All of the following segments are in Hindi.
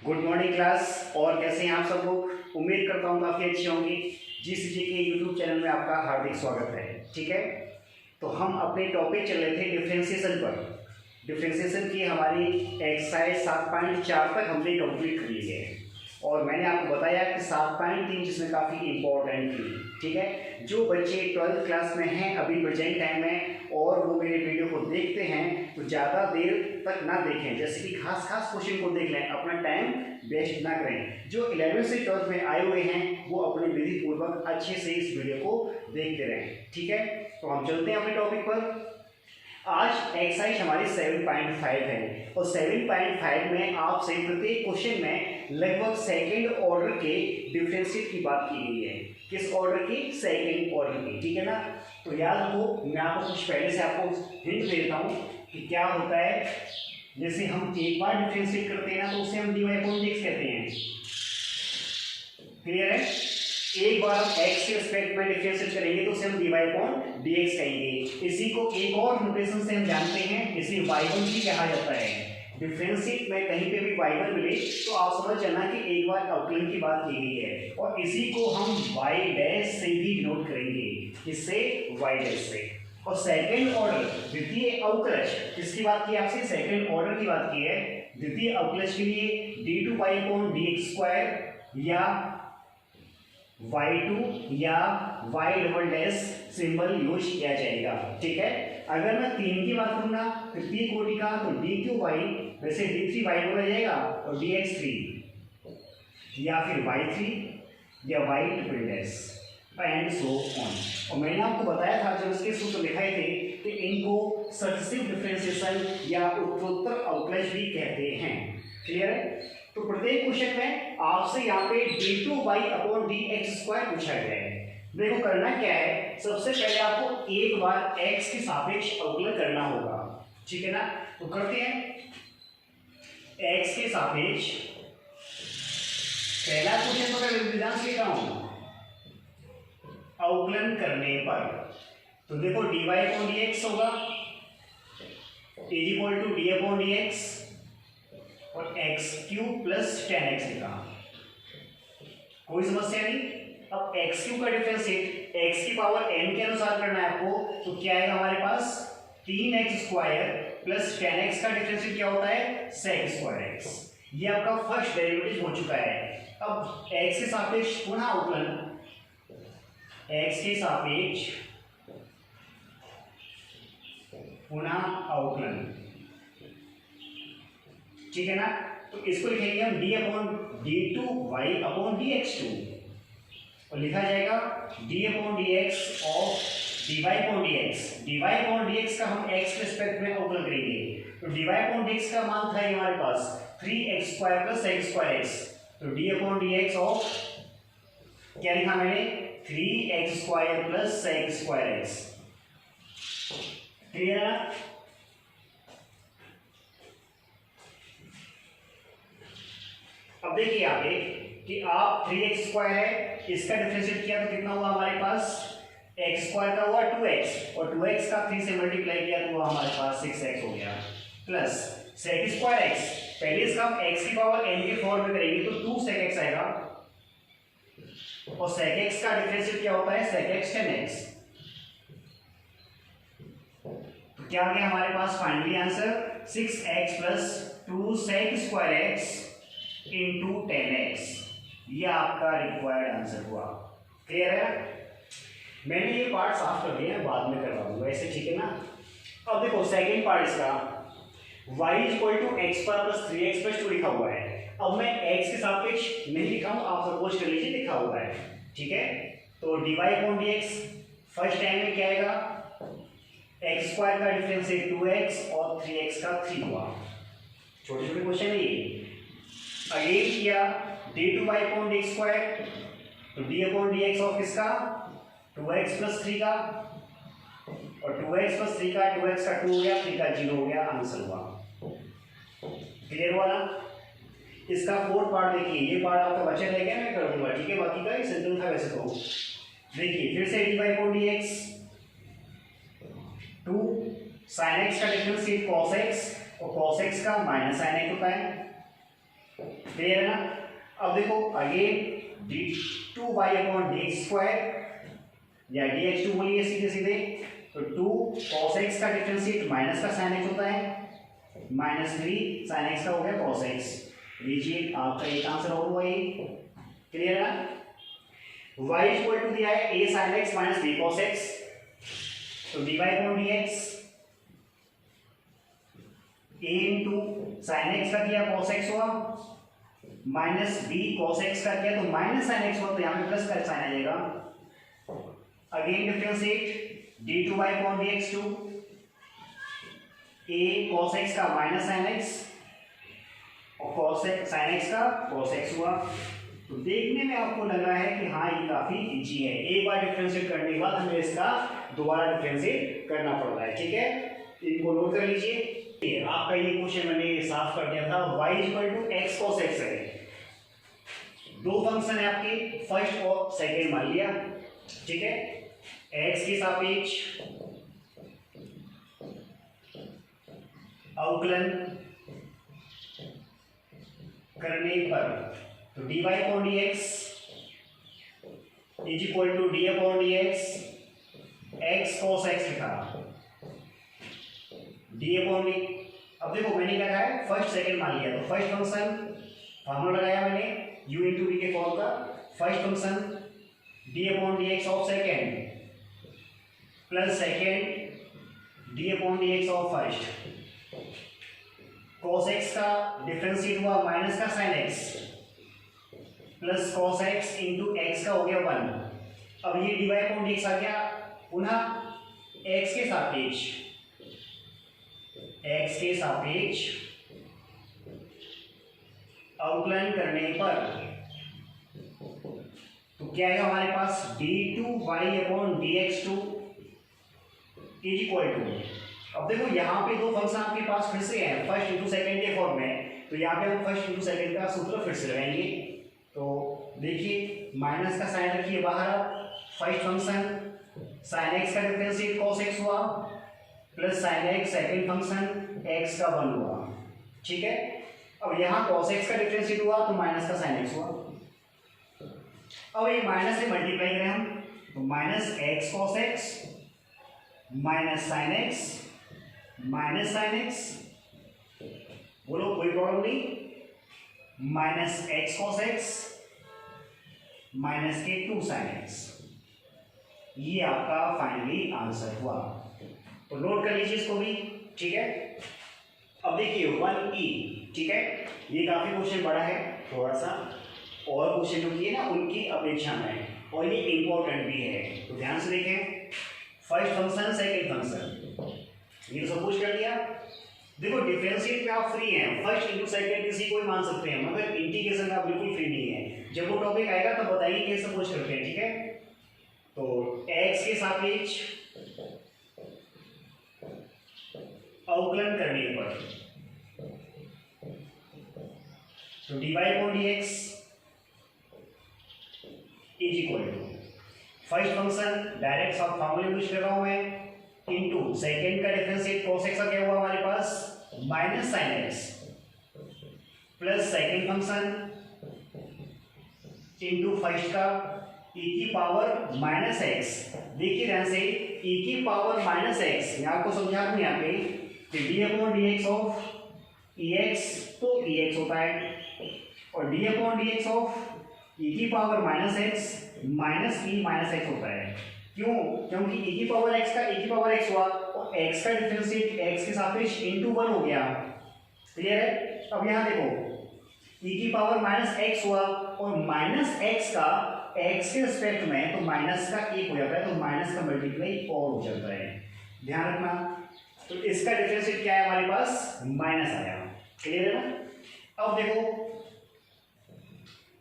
Good morning class. और कैसे हैं आप सब लोग? उम्मीद करता हूँ काफ़ी अच्छे होंगे। जीसीसी के यूट्यूब चैनल में आपका हार्दिक स्वागत है। ठीक है, तो हम अपने टॉपिक चल रहे थे डिफ्रेंशिएशन पर। डिफ्रेंशिएशन की हमारी एक्सरसाइज 7.4 तक हमने कंप्लीट कर ली है और मैंने आपको बताया कि 7.3 जिसमें काफ़ी इंपॉर्टेंट थी। ठीक है, जो बच्चे 12th क्लास में हैं अभी प्रेजेंट टाइम में और वो मेरे वीडियो को देखते हैं तो ज़्यादा देर तक ना देखें, जैसे कि खास क्वेश्चन को देख लें, अपना टाइम वेस्ट ना करें। जो 11th से 12th में आए हुए हैं वो अपने विधि पूर्वक अच्छे से इस वीडियो को देखते रहें। ठीक है, तो हम चलते हैं अपने टॉपिक पर। आज एक्सरसाइज हमारी 7.5 है और 7.5 में आपसे प्रत्येक क्वेश्चन में लगभग सेकंड ऑर्डर के डिफरेंशिएट की बात की गई है। किस ऑर्डर की? सेकंड ऑर्डर की। ठीक है ना, तो याद रखो, मैं आपको कुछ पहले से आपको हिंट देता हूँ कि क्या होता है। जैसे हम एक बार डिफरेंशिएट करते हैं ना तो उसे हम dy/dx कहते हैं। क्लियर है? एक बार हम x के रिस्पेक्ट में डिफरेंशिएट करेंगे तो उसे हम dy/dx कहेंगे। इसी को एक और नोटेशन से हम जानते हैं, इसे y1 भी कहा जाता है। डिफरेंशिएट में कहीं पे भी y1 मिले तो आप समझ जाना कि एक बार अवकलन की बात की गई है और इसी को हम y' से भी नोट करेंगे। इससे y' से। और सेकंड ऑर्डर द्वितीय अवकलज किसकी बात की? आपसे सेकंड ऑर्डर की बात की है। द्वितीय अवकलज के लिए d2y/dx² या y2 या y" सिंबल यूज किया जाएगा। ठीक है, अगर मैं 3 की बात करूँ ना तृतीय कोटि का तो d3y वैसे d3y बोला जाएगा और dx3 या फिर y3 या y" एंड सो ऑन। और मैंने आपको बताया था जब इसके सूत्र दिखाए थे कि इनको सक्सेसिव डिफरेंशिएशन या उत्तरोत्तर अवकलज भी कहते हैं। क्लियर है? तो प्रत्येक क्वेश्चन में आपसे यहाँ पे d2y/dx² पूछा गया है। देखो करना क्या है, सबसे पहले आपको एक बार x के सापेक्ष अवकलन करना होगा। ठीक है ना, तो करते हैं। x के सापेक्ष पहला क्वेश्चन तो मैं विधान से लिख रहा हूं अवकलन करने पर, तो देखो dy/dx होगा d/dx और x³ + 10x लिखा। कोई समस्या नहीं। अब x³ का डिफरेंशिएट x की पावर n के अनुसार करना है आपको, तो क्या आएगा हमारे पास 3x² + 10x का डिफरेंशिएट क्या होता है? sec²x। ये आपका फर्स्ट डेरिवेटिव हो चुका है। अब x के सापेक्ष पुनः अवकलन, x के सापेक्ष पुनः अवकलन। ठीक है ना, तो इसको लिखेंगे हम d/d2y/dx2 और लिखा जाएगा d/dx ऑफ dy/dx। dy/dx का हम x के रिस्पेक्ट में अवकलन करेंगे, तो dy/dx का मान था हमारे पास 3x² + sec²x, तो d/dx ऑफ क्या लिखा मैंने? 3x² + sec²x। क्लियर है? अब देखिए यहाँ पे कि आप 3x² है, इसका डिफरेंशिएट किया तो कितना हुआ हमारे पास? x² का हुआ 2x और 2x का 3 से मल्टीप्लाई किया तो हुआ हमारे पास 6x हो गया, प्लस sec²x। पहले इसका हम x की पावर n के फॉर्म में करेंगे तो 2 sec x आएगा और sec x का डिफरेंशिएट क्या होता है? sec x 10x। तो क्या आ गया हमारे पास finally answer? 6x + 2 sec²x × 10x। ये आपका रिक्वायर्ड आंसर हुआ। क्लियर है? मैंने ये पार्ट साफ कर दिया है, बाद में करवा दूंगा ऐसे। ठीक है ना, अब देखो सेकंड पार्ट इसका y = x² + 3x + 2 लिखा हुआ है। अब मैं x के सापेक्ष नहीं लिखा हूं, आप सपोज कर लीजिए लिखा हुआ है। ठीक है, तो dy/dx फर्स्ट टाइम में क्या आएगा? x² का डिफरेंशिएट 2x और 3x का 3 हुआ। छोटे छोटे क्वेश्चन है ये। अगेन किया d2y/dx², तो d/dx ऑफ किसका? 2x + 3 का, और 2x + 3 का 2x का 2 हो गया, 3 का 0 हो गया, आंसर हुआ। क्लियर हुआ ना? इसका फोर्थ पार्ट देखिए, ये पार्ट आपका बचा रह गया, मैं कर दूंगा। ठीक है, बाकी का सिंपल था वैसे तो। देखिए फिर से dy/dx 2 sin x का डिफरेंशिएट cos x और cos x का माइनस sin x होता है। क्लियर है ना। अब देखो अगेन d2y/dx² या dx2 बोलिए सीधे सीधे, तो 2 cos x का डिफरेंशिएट माइनस का sin x होता है, -3 sin x का हो गया cos x। लीजिए आपका एक आंसर और हुआ ये। क्लियर है ना। y इक्वल टू दिया है a sin x minus b cos x, तो dy/dx a into sine x का किया cos x हुआ, माइनस b cos x का किया तो माइनस sin x हुआ, तो यहाँ पे प्लस का साइन आ जाएगा। Again differentiate d2y/dx two a cos x का माइनस sin x और cos x sin x का cos x हुआ। तो देखने में आपको लग रहा है कि हाँ ये काफी इजी है, एक बार डिफरेंशिएट करने के बाद हमें इसका दोबारा डिफरेंशिएट करना पड़ रहा है। ठीक है, इनको नोट कर लीजिए। आपका ये क्वेश्चन मैंने साफ कर दिया था। y equal to x cos x है, दो फंक्शन है आपके, फर्स्ट और सेकेंड मान लिया। ठीक है, x के सापेक्ष अवकलन करने पर तो dy/dx is equal to d/dx x cos x लिखा d/d। अब देखो मैंने क्या कहा है, फर्स्ट सेकंड मान लिया, तो फर्स्ट फंक्शन फार्मूला लगाया मैंने u इंटू वी के फॉर्म का। First function d/dx of second plus second d/dx of first, cos x का डिफरेंशिएट हुआ माइनस का sin x plus cos x into x का हो गया 1। अब ये dy/dx आ गया, पुनः x के सापेक्ष अवकलन करने पर तो क्या आएगा हमारे पास d2y/dx2 इज इक्वल टू। अब देखो यहाँ पे दो फंक्शन आपके पास फिर से हैं, फर्स्ट इंटू सेकेंड के फॉर्म में, तो यहाँ पे हम फर्स्ट इंटू सेकेंड का सूत्र फिर से लगाएंगे। तो देखिए माइनस का साइन रखिए बाहर, फर्स्ट फंक्शन sin x का डिफरेंशिएट cos x हुआ plus sin x second function x का 1 हुआ। ठीक है, अब यहाँ cos x का डिफरेंशिएट हुआ तो माइनस का sin x हुआ। अब ये माइनस से मल्टीप्लाई करें हम, तो minus x cos x minus sin x, बोलो कोई प्रॉब्लम नहीं, minus x cos x minus के 2 sin x, ये आपका फाइनली आंसर हुआ। तो नोट कर लीजिए इसको भी। ठीक है, अब देखिए 1e। ठीक है, ये काफी क्वेश्चन बड़ा है, थोड़ा सा और क्वेश्चन जो किए ना उनकी अपेक्षा में, और ये इंपॉर्टेंट भी है, तो ध्यान से देखें। फर्स्ट फंक्शन सेकेंड फंक्शन ये तो सब कुछ कर दिया। देखो डिफरेंशिएट में आप फ्री हैं, फर्स्ट इंटू सेकेंड किसी को ही मान सकते हैं, मगर इंटीग्रेशन में आप बिल्कुल फ्री नहीं है। जब वो टॉपिक आएगा तब बताइए कैसे सब कुछ करते हैं। ठीक है, तो x के सापेक्ष अवकलन करने पर तो dy/dx is equal to first function direct सब फॉर्मूले यूज कर रहा हूं मैं, इनटू सेकेंड का डिफरेंशिएट cos x का क्या हुआ हमारे पास minus sin x plus second function into first का e की पावर माइनस एक्स। देखिए ध्यान से, e की पावर माइनस एक्स, मैं आपको समझा दूं यहाँ पे कि d/dx ऑफ ex तो ex होता है, और d/dx ऑफ e की power minus x minus e minus x होता है। क्यों? क्योंकि e की पावर x का e की पावर x हुआ और x का डिफरेंशिएट x के सापेक्ष इनटू 1 हो गया। क्लियर है। अब यहाँ देखो e की पावर माइनस एक्स हुआ और माइनस एक्स का x के रिस्पेक्ट में तो माइनस का 1 हो जाता है, तो माइनस का मल्टीप्लाई और हो जाता है, ध्यान रखना। तो इसका डिफरेंशिएट क्या है हमारे पास माइनस आया। क्लियर है ना। अब देखो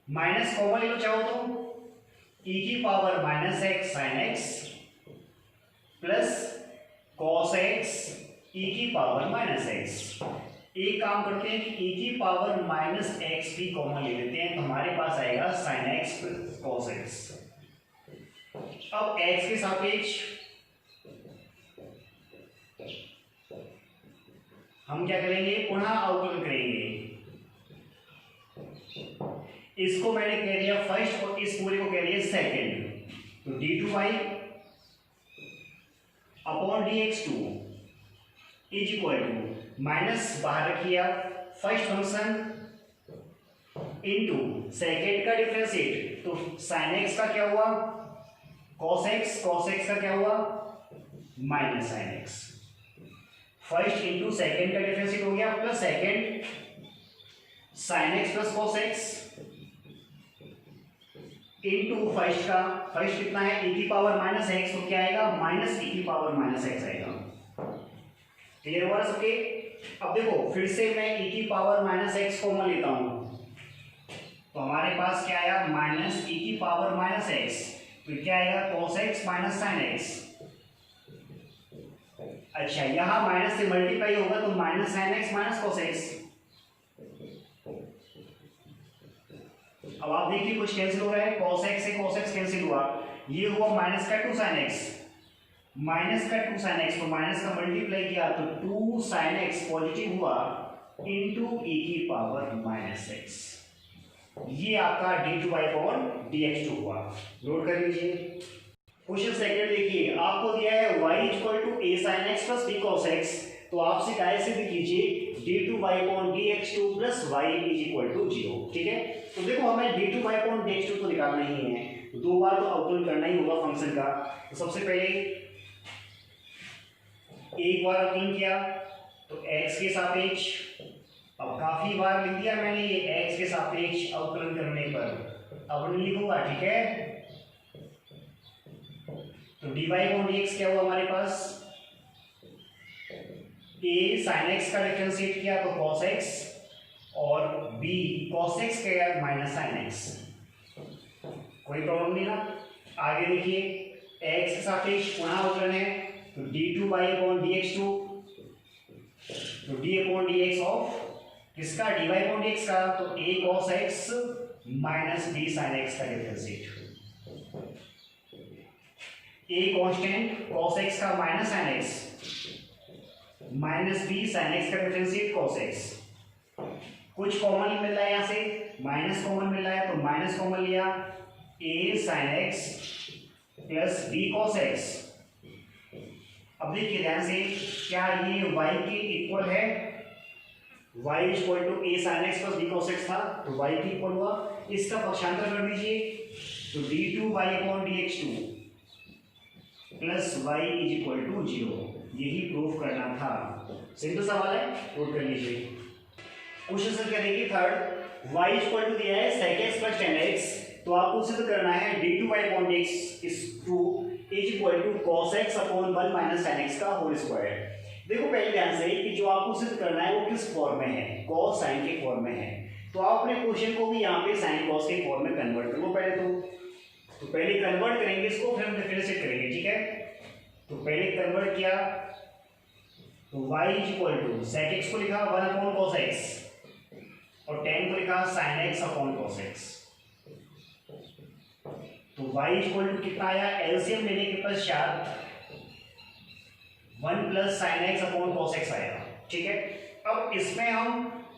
माइनस कॉमन ले लो चाहो तो, e की power minus x sine x plus cos x e की पावर माइनस एक्स। एक काम करते हैं कि e की पावर माइनस एक्स भी कॉमन ले लेते हैं, तो हमारे पास आएगा sine x plus cos x. अब x के सापेक्ष हम क्या करेंगे, पुनः अवकलन करेंगे। इसको मैंने कह दिया फर्स्ट और इस पूरे को कह दिया सेकेंड। तो d2y upon dx2 is equal to minus बाहर रखिए आप फर्स्ट फंक्शन इनटू सेकेंड का डिफरेंशिएट। तो sin x का क्या हुआ cos x का क्या हुआ minus sin x। First into second का डिफरेंशिएट हो गया plus second sin x plus cos x into first का फर्स्ट कितना है e की पावर माइनस x, तो क्या आएगा माइनस e की पावर माइनस x आएगा। क्लियर हुआ सबके। अब देखो फिर से मैं e की पावर माइनस x कॉमन लेता हूं, तो हमारे पास क्या आया माइनस e की पावर माइनस x, तो क्या आएगा cos x minus sin x। अच्छा यहां माइनस से मल्टीप्लाई होगा तो minus sin x minus cos x। अब आप देखिए कुछ कैंसिल हो रहा है, cos x से cos x कैंसिल हुआ, ये हुआ माइनस का 2 sin x, माइनस का 2 sin x, तो माइनस का मल्टीप्लाई किया तो 2 sin x पॉजिटिव हुआ इनटू e की पावर माइनस x। ये आपका d2y/dx2 हुआ। नोट कर लीजिए। क्वेश्चन सेकंड देखिए, आपको दिया है y = a sin x plus b cos x, तो आप सीधा ऐसे भी कीजिए d2y/dx2 plus y = 0। ठीक है, तो देखो हमें d2y/dx2 तो निकालना ही है, तो दो बार तो अवकलन करना ही होगा फंक्शन का। तो सबसे पहले एक बार अवकलन किया तो x के सापेक्ष, अब काफी बार लिख दिया मैंने ये x के सापेक्ष अवकलन करने पर, अब नहीं लिखूंगा। ठीक है, तो dy/dx क्या हुआ हमारे पास, a sin x का डिफरेंशिएट किया तो cos x और b cos x किया माइनस sin x। कोई प्रॉब्लम नहीं ना। आगे देखिए x के सापेक्ष पुनः अवकलन है, तो d2y/dx2, तो d/dx ऑफ किसका dy/dx का, तो a cos x minus b sin x का differentiate. a constant cos x का minus sin x minus b sin x का डिफरेंशिएट cos x। कुछ कॉमन मिल रहा है यहाँ से, माइनस कॉमन मिल रहा है तो माइनस कॉमन लिया, a sin x plus b cos x। अब देखिए ध्यान से, क्या ये y के इक्वल है, y = a sin x plus b cos x था, तो y के इक्वल हुआ। इसका पक्षांतर कर दीजिए, तो d2y/dx2 प्लस y = 0, यही प्रूफ करना था। सिंपल सवाल है, नोट कर लीजिए। क्वेश्चन सर करेंगे थर्ड, y = दिया है sec x plus tan x, तो आपको सिद्ध करना है d2y/dx = cos x upon 1 minus sin x का होल स्क्वायर। देखो पहले ध्यान से कि जो आपको सिद्ध करना है वो किस फॉर्म में है, cos sin के फॉर्म में है, तो आप अपने क्वेश्चन को भी यहाँ पे sin cos के फॉर्म में कन्वर्ट करो पहले। तो पहले कन्वर्ट करेंगे इसको, फिर हम डिफरेंशिएट करेंगे। ठीक है, तो पहले कन्वर्ट किया तो y = sec x को लिखा 1 अपॉन cos x और tan को लिखा sin x upon cos x। तो y = कितना आया, एलसीएम लेने के पश्चात 1 plus sin x upon cos x आया। ठीक है, अब इसमें हम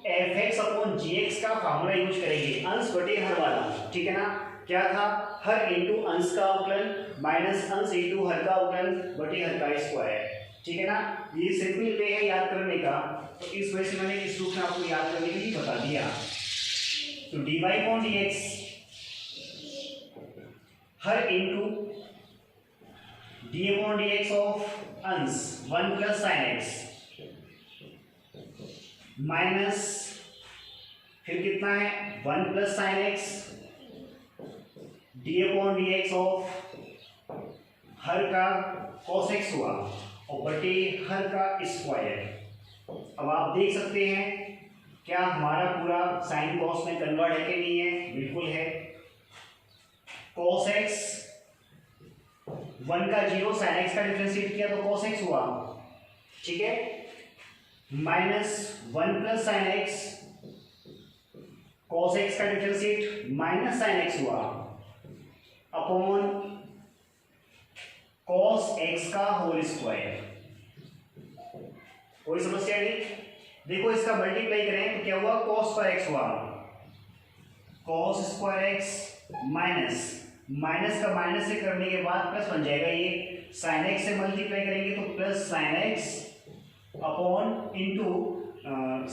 fx अपॉन gx का फार्मूला यूज करेंगे, अंश बटे हर वाला। ठीक है ना, क्या था, हर इंटू अंश का अवकलन माइनस अंश इंटू हर का अवकलन बटे हर का स्क्वायर। ठीक है ना, ये सिंपल वे है याद करने का, तो इस वजह से मैंने इस रूप में आपको याद करने के लिए बता दिया। तो dy/dx her into d/dx of अंश 1 प्लस sin x माइनस फिर कितना है 1 plus sin x d/dx of her का cos x हुआ और बटे हर का स्क्वायर। अब आप देख सकते हैं क्या हमारा पूरा साइन कॉस में कन्वर्ट है कि नहीं है, बिल्कुल है। cos x 1 का 0 sin x का डिफरेंशिएट किया तो cos x हुआ। ठीक है, minus 1 plus sin x cos x का डिफरेंशिएट माइनस sin x हुआ अपॉन cos x का होल स्क्वायर। कोई समस्या नहीं। देखो इसका मल्टीप्लाई करें तो क्या हुआ, cos पर x हुआ cos square x minus minus का माइनस से करने के बाद प्लस बन जाएगा, ये साइन एक्स से मल्टीप्लाई करेंगे तो plus sine x upon into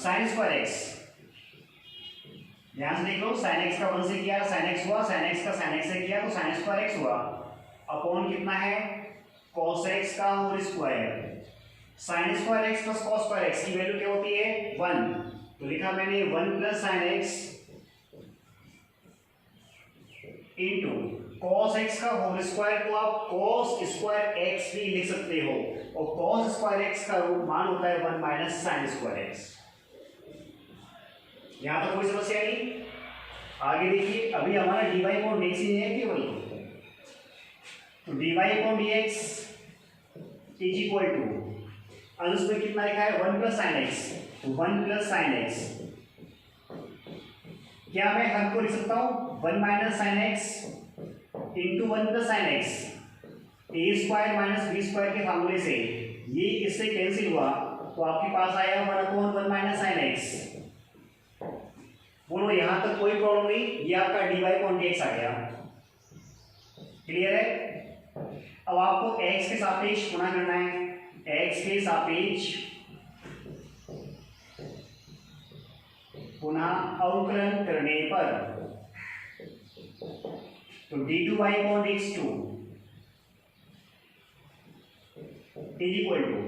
sine square x. ध्यान से देख लो, साइन एक्स का 1 से किया साइन एक्स हुआ, साइन एक्स का साइन एक्स से किया तो साइन स्क्वायर एक्स हुआ, अपॉन कितना है cos एक्स का whole square. Sine square x plus cos square x की वैल्यू क्या होती है 1, तो लिखा मैंने 1 plus sine x into cos x का होल स्क्वायर को आप cos स्क्वायर x भी लिख सकते हो, और cos स्क्वायर x का रूट मान होता है 1 माइनस साइन स्क्वायर x। यहां तक कोई समस्या नहीं। आगे देखिए, अभी हमारा dy अपॉन dx ही है केवल, तो dy upon dx is equal to अंश में कितना लिखा है 1 प्लस साइन एक्स, तो 1 प्लस साइन एक्स, क्या मैं हर को लिख सकता हूं 1 minus sine x into 1 plus sine x, a square minus b square के फार्मूले से ये इससे कैंसिल हुआ तो आपके पास आया 1 अपॉन 1 माइनस साइन एक्स। बोलो यहां तक कोई प्रॉब्लम नहीं, ये आपका dy अपॉन dx आ गया। क्लियर है? अब आपको x के सापेक्ष गुणा करना है, x के सापेक्ष पुनः अवकलन करने पर तो d2y upon dx2 is equal to,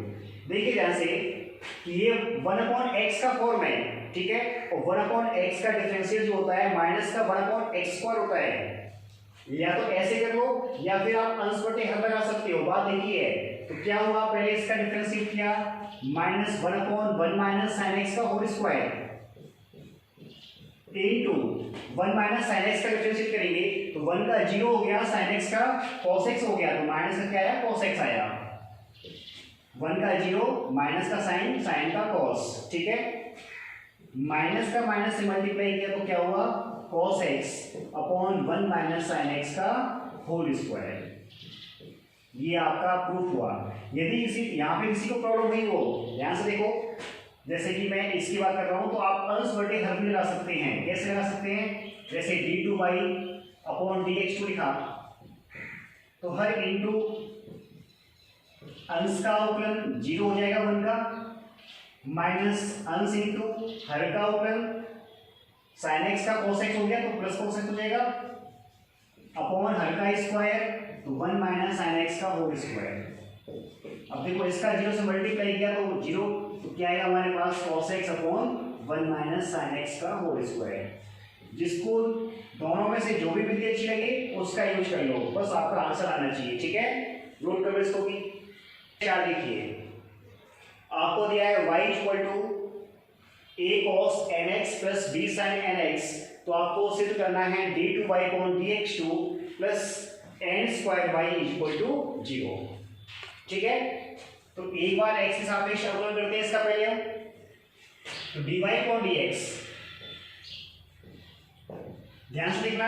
देखिए ध्यान से कि ये 1 अपॉन एक्स का फॉर्म है, ठीक है, और 1 अपॉन एक्स का डिफरेंशियल जो होता है माइनस का 1 अपॉन एक्स स्क्वायर होता है। या तो ऐसे कर लो या फिर आप अंश बटे हर लगा सकते हो। बात देखिए, तो क्या हुआ, पहले इसका डिफरेंशिएट किया minus 1 upon 1 minus sine x का whole square into 1 minus sine x का डिफरेंशिएट करेंगे तो 1 का 0 हो गया, साइन एक्स का cos x हो गया, तो माइनस का क्या आया cos x आया, 1 का 0 माइनस का साइन, साइन का cos, ठीक है, माइनस का माइनस से मल्टीप्लाई किया तो क्या हुआ cos x upon 1 minus sine x का होल स्क्वायर। ये आपका प्रूफ हुआ। यदि किसी यहाँ पे किसी को प्रॉब्लम हुई हो, ध्यान से देखो, जैसे कि मैं इसकी बात कर रहा हूं तो आप अंश बटे हर भी लगा सकते हैं। कैसे लगा सकते हैं, जैसे d2y अपॉन dx2 लिखा तो हर इंटू अंश का अवकलन 0 हो जाएगा 1 का, माइनस अंश इंटू हर का अवकलन साइन एक्स का cos x हो गया तो प्लस cos x हो जाएगा, अपॉन हर का स्क्वायर तो 1 माइनस साइन एक्स का होल स्क्वायर। अब देखो इसका 0 से मल्टीप्लाई किया तो 0, तो क्या आएगा हमारे पास cos x upon 1 minus sine x का होल स्क्वायर। जिसको दोनों में से जो भी विधि अच्छी लगे उसका यूज कर लो, बस आपका आंसर आना चाहिए, ठीक है। नोट करो इसको भी। क्या देखिए, आपको दिया है y equal to a cos nx plus b sin nx, तो आपको सिद्ध करना है d2y upon dx2 plus n square y equal to 0, ठीक है। तो एक बार x के सापेक्ष अवकलन करते हैं इसका पहले हम, तो dy अपॉन dx, ध्यान से देखना,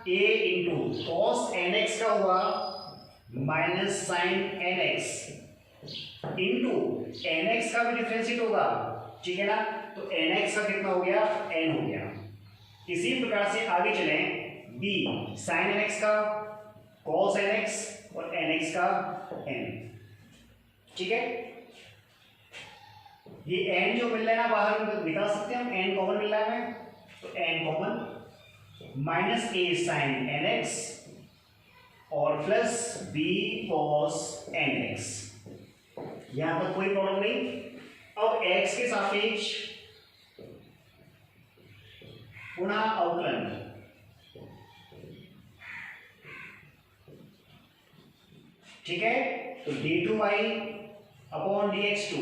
a इंटू cos nx का हुआ minus sine nx into nx का भी डिफरेंशिएट होगा, ठीक है ना, तो nx का कितना हो गया n हो गया। इसी प्रकार से आगे चलें, b sin nx का cos nx और nx का n, ठीक है। ये n जो मिल रहा है ना बाहर निकाल सकते हैं हम, n कॉमन मिल रहा है हमें, तो n common minus a sin nx और प्लस b cos nx। यहां पर कोई प्रॉब्लम नहीं। अब x के सापेक्ष पुनः अवकलन, ठीक है, तो d2y upon dx2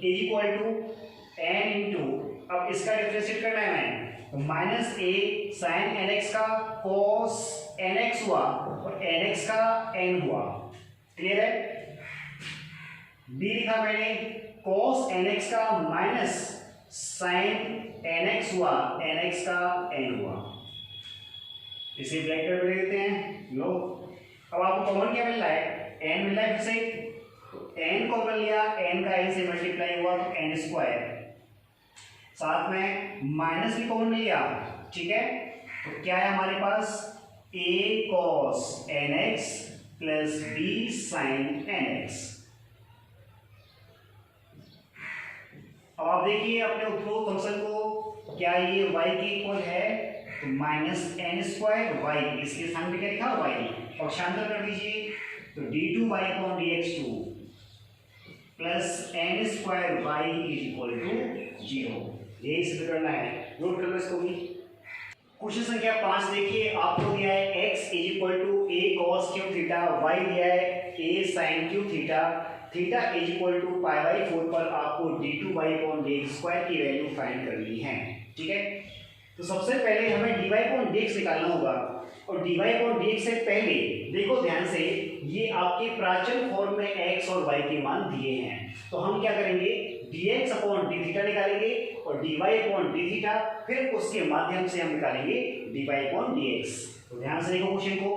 is equal to n into, अब इसका डिफरेंशिएट करना है हमें, तो माइनस a sin nx का cos nx हुआ और nx का n हुआ, क्लियर है। b लिखा मैंने cos nx का माइनस sin nx हुआ, nx का n हुआ, इसे ब्रैकेट में देते हैं। लो, अब आपको कॉमन क्या मिल रहा है, n मिल रहा है, फिर से n कॉमन लिया, n का n से मल्टीप्लाई हुआ तो n स्क्वायर साथ में माइनस भी कॉमन मिल गया, ठीक है। तो क्या है हमारे पास, a cos nx plus b sin nx। अब आप देखिए अपने उपरोक्त फंक्शन को, क्या ये y के इक्वल है, तो माइनस एन स्क्वायर वाई, इसके स्थान पे क्या लिखा y, पक्षांतर कर दीजिए, तो d2y upon dx2 plus n square y is equal to 0। यही सिद्ध करना है, नोट कर लो इसको भी। क्वेश्चन संख्या 5 देखिए, आपको दिया है x is equal to a cos cube theta, y दिया है a sin cube theta, theta is equal to pi by 4 पर आपको d2y अपॉन dx स्क्वायर की वैल्यू फाइंड करनी है, ठीक है। तो सबसे पहले हमें dy अपॉन dx निकालना होगा, और dy अपॉन dx से पहले देखो ध्यान से, ये आपके प्राचल फॉर्म में x और y के मान दिए हैं, तो हम क्या करेंगे, dx अपॉन d थीटा निकालेंगे और dy अपॉन d थीटा, फिर उसके माध्यम से हम निकालेंगे dy अपॉन dx। तो ध्यान से देखो क्वेश्चन को,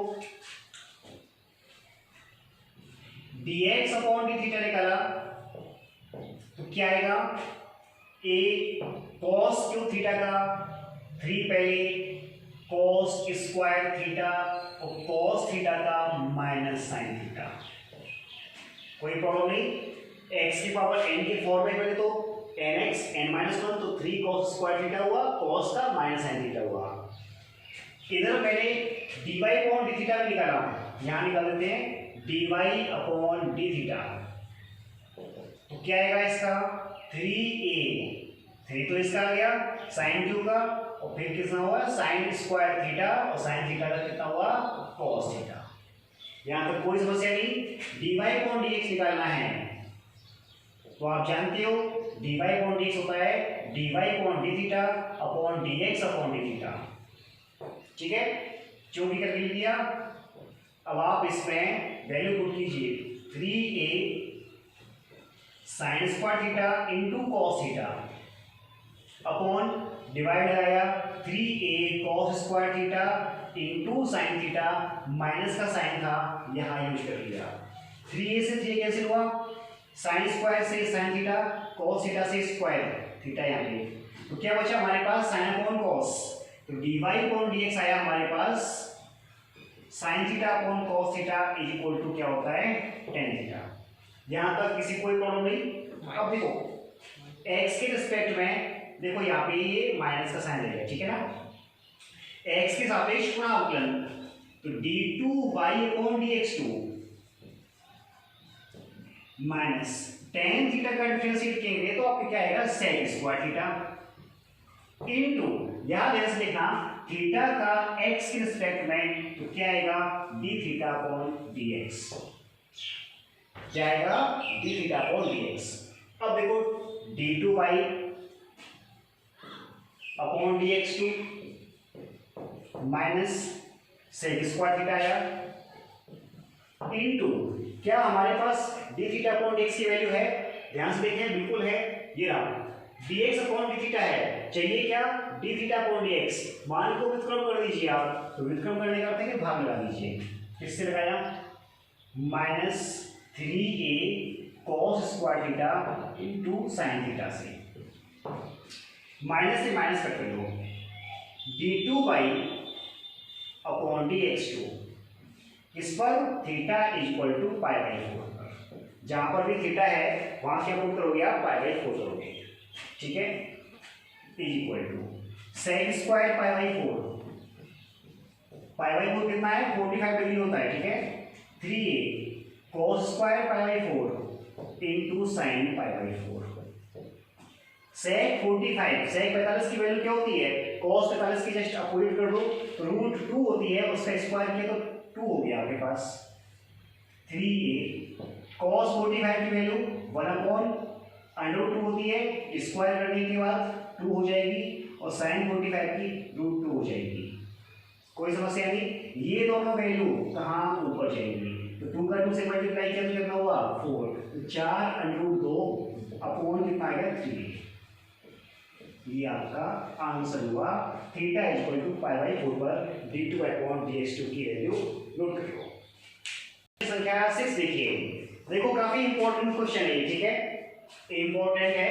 dx अपॉन d थीटा निकाला तो क्या आएगा, a cos क्यूब थीटा का 3 पहले, cos स्क्वायर थीटा और cos थीटा का माइनस साइन थीटा। कोई प्रॉब्लम नहीं, x की पावर n के फॉर्म में पहले तो nx n-1 तो 3 cos स्क्वायर थीटा हुआ, cos का माइनस साइन थीटा हुआ। इधर मैंने dy अपॉन d थीटा भी निकाला, यहां निकाल देते हैं dy अपॉन d थीटा, तो क्या आएगा इसका 3a, 3 तो इसका आ गया साइन क्यू का, और फिर कितना हुआ साइन स्क्वायर थीटा, और साइन थीटा का कितना हुआ cos थीटा। यहां तक कोई समस्या नहीं। dy अपॉन dx निकालना है, तो आप जानते हो dy अपॉन dx होता है dy अपॉन d थीटा upon dx upon d theta, ठीक है, जो भी करके लिख दिया। अब आप इसमें वैल्यू पुट कीजिए, 3a sine square theta into cos theta upon divide लगाया 3a cos square theta into sine theta, minus का साइन था यहाँ यूज कर लिया, 3a से 3 कैंसिल हुआ, साइन स्क्वायर से साइन थीटा, cos थीटा से स्क्वायर थीटा यहाँ पे, तो क्या बचा हमारे पास साइन अपॉन cos, तो dy अपॉन dx आया हमारे पास sine theta upon cos theta is equal to क्या होता है tan थीटा। यहाँ तक किसी कोई प्रॉब्लम नहीं। अब देखो x के रिस्पेक्ट में देखो यहाँ पे ये माइनस का साइन रहेगा, ठीक है ना, x के सापेक्ष गुणा अवकलन, तो d2y upon dx2 minus tan theta का डिफरेंशिएट करेंगे तो आपको क्या आएगा sec स्क्वायर थीटा इनटू, यहां ध्यान से देखना थीटा का x के रिस्पेक्ट में, तो क्या आएगा d थीटा अपॉन dx, क्या आएगा d थीटा अपॉन dx। अब देखो d2y upon dx2 minus sec square theta आया इनटू, क्या हमारे पास d थीटा अपॉन dx की वैल्यू है, ध्यान से देखें बिल्कुल है, ये रहा dx अपॉन d थीटा है, चाहिए क्या d थीटा अपॉन dx, मान को व्युत्क्रम कर दीजिए आप, तो व्युत्क्रम करने का अर्थ है कि भाग लगा दीजिए, किससे लगाया minus 3a cos square theta into sine theta से, माइनस से माइनस कट कर लो, d2y अपॉन dx2, इस पर theta equal to pi by 4, जहां पर भी थीटा है वहां क्या पुट करोगे आप पाई बाई 4 करोगे, ठीक है, equal to sec square pi by 4, pi by 4 कितना है 45 डिग्री होता है, ठीक है, 3a cos square pi by 4 into sine pi by 4, सेक 45, सेक 45 की वैल्यू क्या होती है, cos 45 की जस्ट अपोजिट कर दो, तो रूट 2 होती है, उसका स्क्वायर किया तो 2 हो गया आपके पास, 3a cos 45 की वैल्यू 1 अपॉन अंडर 2 होती है, स्क्वायर करने के बाद 2 हो जाएगी, और साइन 45 की रूट 2 हो जाएगी, कोई समस्या नहीं। ये दोनों वैल्यू कहाँ ऊपर जाएंगी, तो 2 का 2 से मल्टीप्लाई किया तो कितना हुआ 4, तो 4 अंडर 2 अपॉन कितना आएगा 3, ये आपका आंसर हुआ। Theta equal to pi by 4 पर d2 अपॉन dx2 की वैल्यू नोट करो। संख्या 6 देखिए, देखो काफी इंपॉर्टेंट क्वेश्चन है, ठीक है, इंपॉर्टेंट है,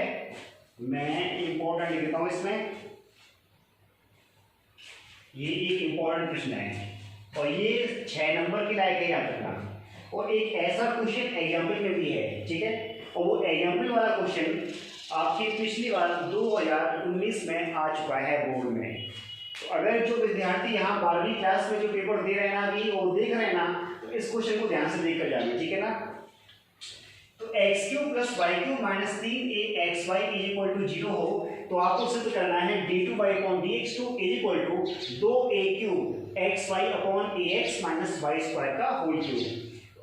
मैं इंपॉर्टेंट लिख देता हूं इसमें, ये एक इंपॉर्टेंट प्रश्न है और ये 6 नंबर के लायक है याद रखना। और एक ऐसा क्वेश्चन एग्जाम्पल में भी है, ठीक है, और वो एग्जाम्पल वाला क्वेश्चन आपकी पिछली बार 2019 में आ चुका है बोर्ड में। तो अगर जो विद्यार्थी यहाँ 12वीं क्लास में जो पेपर दे रहे हैं ना अभी और देख रहे हैं ना, तो इस क्वेश्चन को ध्यान से देख कर जाना, ठीक है ना। तो x³ + y³ - 3axy = 0 हो तो आपको सिद्ध करना है d2/dx2 = 2a³ xy/ax - y² का होल क्यूब।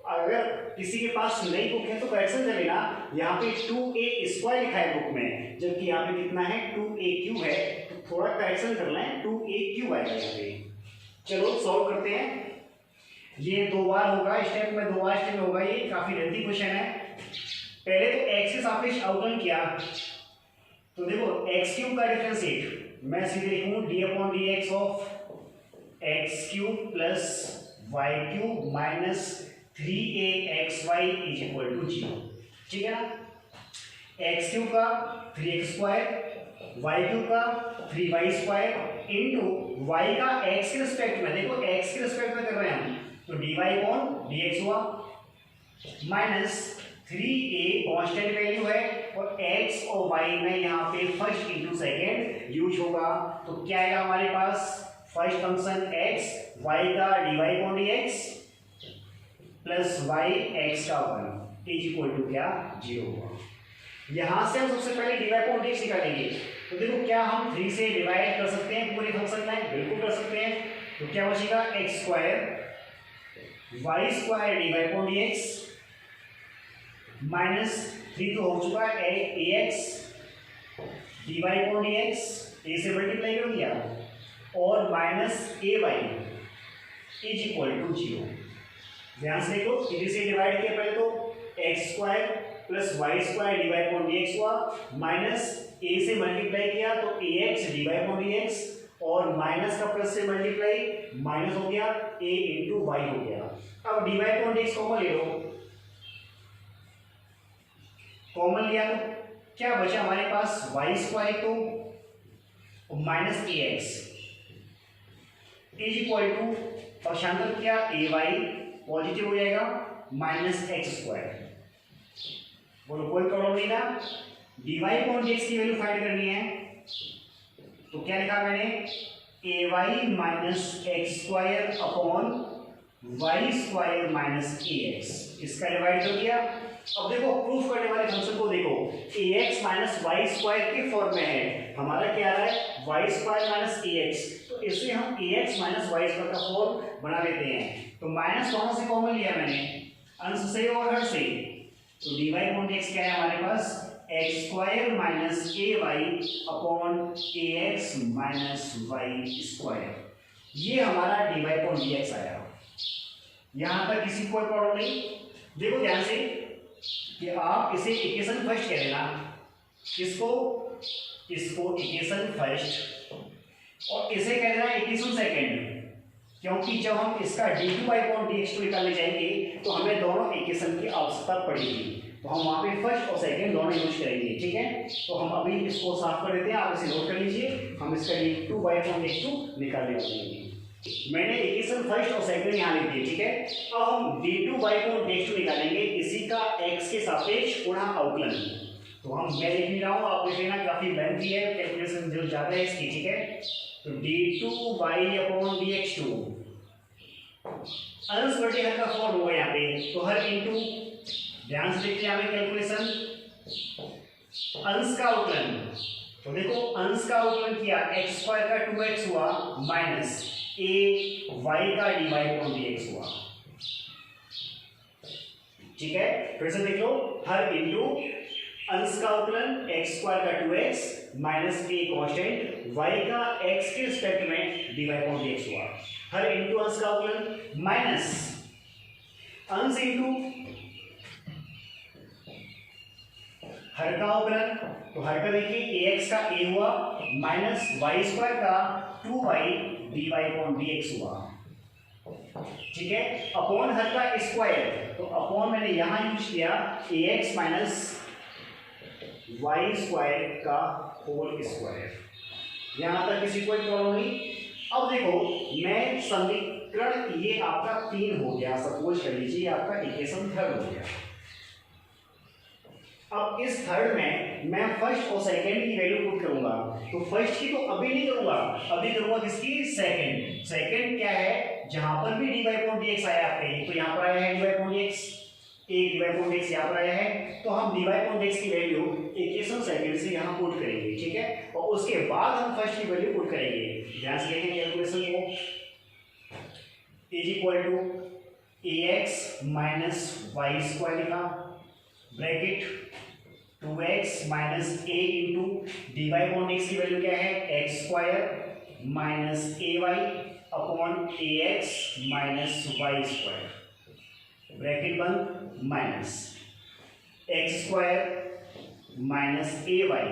अगर किसी के पास नई बुक है तो करेक्शन कर लेना, यहाँ पे 2a² लिखा है बुक में, जबकि यहाँ पे कितना है 2a³ है, तो थोड़ा करेक्शन कर लें, 2a³ आएगा यहाँ पे। चलो सॉल्व करते हैं। ये 2 बार होगा, स्टेप में 2 बार स्टेप में होगा, ये काफी लेंथी क्वेश्चन है। पहले तो x के सापेक्ष अवकलन किया, तो देखो x³ का डिफरेंशिएट मैं सीधे लिखूं d/dx of x³ + y³ - 3axy = 0, ठीक है ना। x³ का 3x² y³ का 3y² इंटू y का x के रिस्पेक्ट में, देखो x के रिस्पेक्ट में कर रहे हैं हम, तो dy/dx हुआ माइनस 3a कांस्टेंट वैल्यू है और x और y में यहाँ पे फर्स्ट इंटू सेकेंड यूज होगा, तो क्या आएगा हमारे पास फर्स्ट फंक्शन x, y का dy/dx प्लस y x का 1 = क्या 0 होगा। यहां से हम सबसे पहले dy/dx निकालेंगे, तो देखो क्या हम 3 से डिवाइड कर सकते हैं पूरे फंक्शन में, बिल्कुल कर सकते हैं। तो क्या बचेगा x² y² dy/dx माइनस 3 तो हो चुका है ax dy/dx, a से मल्टीप्लाई कर दिया, और माइनस ay = 0। ध्यान से देखो, 3 से डिवाइड किया पहले तो x² + y² dy/dx हुआ, माइनस a से मल्टीप्लाई किया तो ax dy/dx, और माइनस का प्लस से मल्टीप्लाई माइनस हो गया a × y हो गया। अब dy/dx कॉमन ले लो, कॉमन लिया तो क्या बचा हमारे पास y² तो माइनस ax = पक्षांतर क्या ay पॉजिटिव हो जाएगा माइनस x²। बोलो कोई प्रॉब्लम नहीं ना। dy/dx की वैल्यू फाइंड करनी है, तो क्या लिखा मैंने ay minus x² y² minus ax, इसका डिवाइड कर दिया। अब देखो प्रूफ करने वाले फंक्शन को देखो, ax माइनस y² के फॉर्म में है, हमारा क्या आ रहा है y² माइनस ax, तो इसे हम ax माइनस y² का फॉर्म बना लेते हैं। तो माइनस कौन से कॉमन लिया मैंने, अंश से और हर से, तो dy/dx क्या है हमारे पास x² minus ay ax minus y², ये हमारा dy/dx आया। यहां तक किसी कोई प्रॉब्लम नहीं। देखो ध्यान से कि आप इसे इक्वेशन फर्स्ट कह लेना, इसको इक्वेशन फर्स्ट और इसे कह देना इक्वेशन सेकंड, क्योंकि जब हम इसका d2/dx निकालने जाएंगे तो हमें दोनों इक्वेशन की आवश्यकता पड़ेगी, तो हम वहां पे फर्स्ट और सेकंड दोनों यूज करेंगे, ठीक है। तो हम अभी इसको साफ कर देते हैं, आप इसे नोट कर लीजिए, हम इसका d2/dx निकालने वाले हैं। मैंने इक्वेशन फर्स्ट और सेकंड यहाँ लिख दिए, ठीक है। अब हम d2/dx निकालेंगे, इसी का x के सापेक्ष गुणा अवकलन। तो हम मैं लिख नहीं रहा हूँ, आप लिख लेना, काफी लेंथी है कैलकुलेशन जो ज्यादा है इसकी, ठीक है। तो d2/dx2 अंश बटे हर का फॉर्म होगा यहाँ पे, तो हर इंटू, ध्यान से देखते हैं हमें कैलकुलेशन, अंश का अवकलन, तो देखो अंश का अवकलन किया x² का 2x हुआ माइनस a y का dy/dx हुआ, ठीक है। फिर से देख लो, हर इंटू अंश का अवकलन x² का 2x minus a constant y का x के रिस्पेक्ट में dy/dx हुआ, हर इंटू अंश का अवकलन माइनस अंश इंटू हर का अवकलन, तो हर का देखिए ax का a हुआ माइनस y² का 2y dy/dx हुआ, ठीक है। अपॉन हर का स्क्वायर, तो अपॉन मैंने यहां यूज किया ax माइनस वाई स्क्वायर का होल स्क्वायर। यहां तक किसी कोई प्रॉब्लम नहीं। अब देखो मैं समीकरण ये आपका 3 हो गया, सपोज कर लीजिए आपका इक्वेशन 3 हो गया। अब इस थर्ड में मैं फर्स्ट और सेकंड की वैल्यू पुट करूंगा, तो फर्स्ट की तो अभी नहीं करूंगा, अभी करूंगा किसकी, सेकंड। सेकंड क्या है, जहां पर भी dy अपॉन dx आया आपके, तो यहां पर आया है dy अपॉन dx, एक dy अपॉन dx यहां पर आया है, तो हम dy अपॉन dx की वैल्यू इक्वेशन सेकंड से यहां पुट करेंगे, ठीक है। और उसके बाद हम फर्स्ट की वैल्यू पुट करेंगे। ध्यान से देखें कैलकुलेशन को, is equal to ax minus y square लिखा, bracket 2x minus a into d y upon x की वैल्यू क्या है, x square minus a y upon a x minus y square, bracket बंद, minus x square minus a y,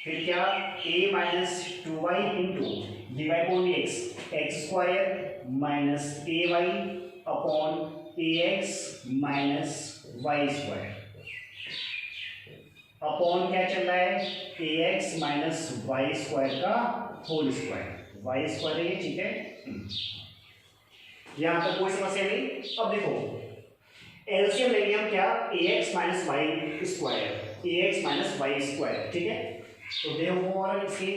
फिर क्या, a minus 2y into d y upon d x, x square minus a y upon a x minus y square, upon क्या चल रहा है, ए एक्स माइनस वाई स्क्वायर का होल स्क्वायर, वाई स्क्वायर है ये, ठीक है। यहां तक कोई समस्या नहीं। अब देखो एलसीएम लेंगे हम क्या, ए x minus y square, a x minus y square, ठीक है। तो देखो और इसके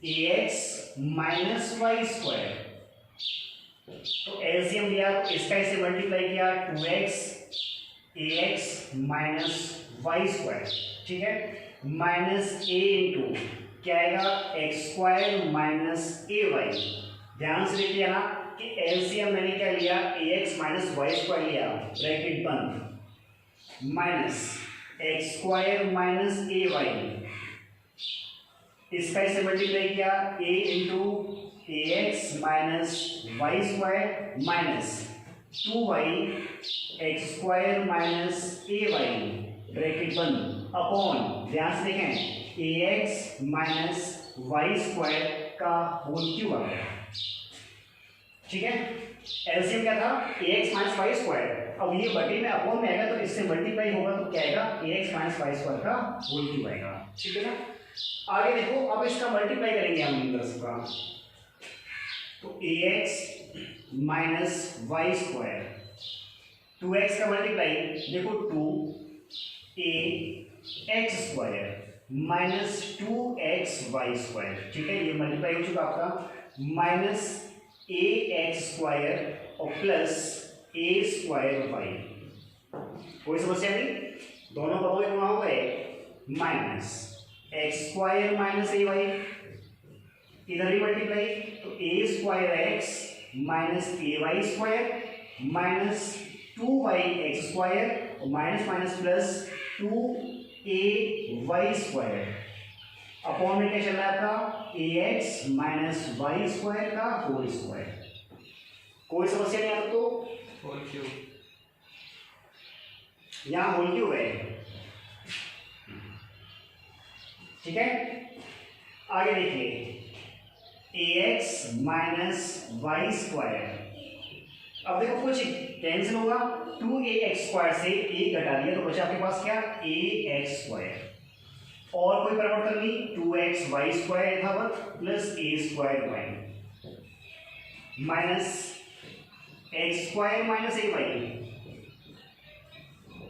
ए एक्स माइनस वाई स्क्वायर, तो एलसीएम लिया तो इसका इसे मल्टीप्लाई किया 2x ए एक्स माइनस वाई स्क्वायर, ठीक है, माइनस ए इंटू क्या आएगा, x square minus a Y. ध्यान से देखिए ना कि एलसीएम मैंने क्या लिया, ए एक्स माइनस वाई स्क्वायर लिया, ब्रैकेट बंद, minus x square minus a y, इसका इसे मल्टीप्लाई किया a into a x minus y square minus 2y x square minus a y, bracket बंद, अपॉन, ध्यान से देखें, a x minus y square का होल क्यूब आ गया, ठीक है। एलसीएम क्या था, a x minus y square, अब ये बटे में अपॉन में आएगा तो इससे मल्टीप्लाई होगा तो क्या आएगा, ए एक्स माइनस वाई स्क्वायर का होल क्यूब आएगा, ठीक है ना। आगे देखो, अब इसका मल्टीप्लाई करेंगे हम इन तरफ का, तो a x minus y square, 2x का मल्टीप्लाई देखो 2a x square minus 2x y square, ठीक है, ये मल्टीप्लाई हो चुका आपका, माइनस a एक्स स्क्वायर और प्लस a स्क्वायर वाई। कोई समस्या नहीं, दोनों पदों में गुणा हो गए, minus x square minus a y, इधर भी मल्टीप्लाई, तो a square x minus a y square minus 2y x square और minus minus plus 2a Y square, upon में क्या चल रहा है आपका, ए एक्स माइनस वाई स्क्वायर का होल स्क्वायर। कोई समस्या नहीं आपको, होल क्यूब, यहां होल क्यूब है, ठीक है। आगे देखिए ए एक्स माइनस वाई स्क्वायर, अब देखो कुछ कैंसिल होगा, 2a एक्स स्क्वायर से a घटा दिया तो बचा आपके पास क्या, a एक्स स्क्वायर, और कोई परिवर्तन नहीं, 2x वाई स्क्वायर यथावत plus a square y, minus x square minus a y,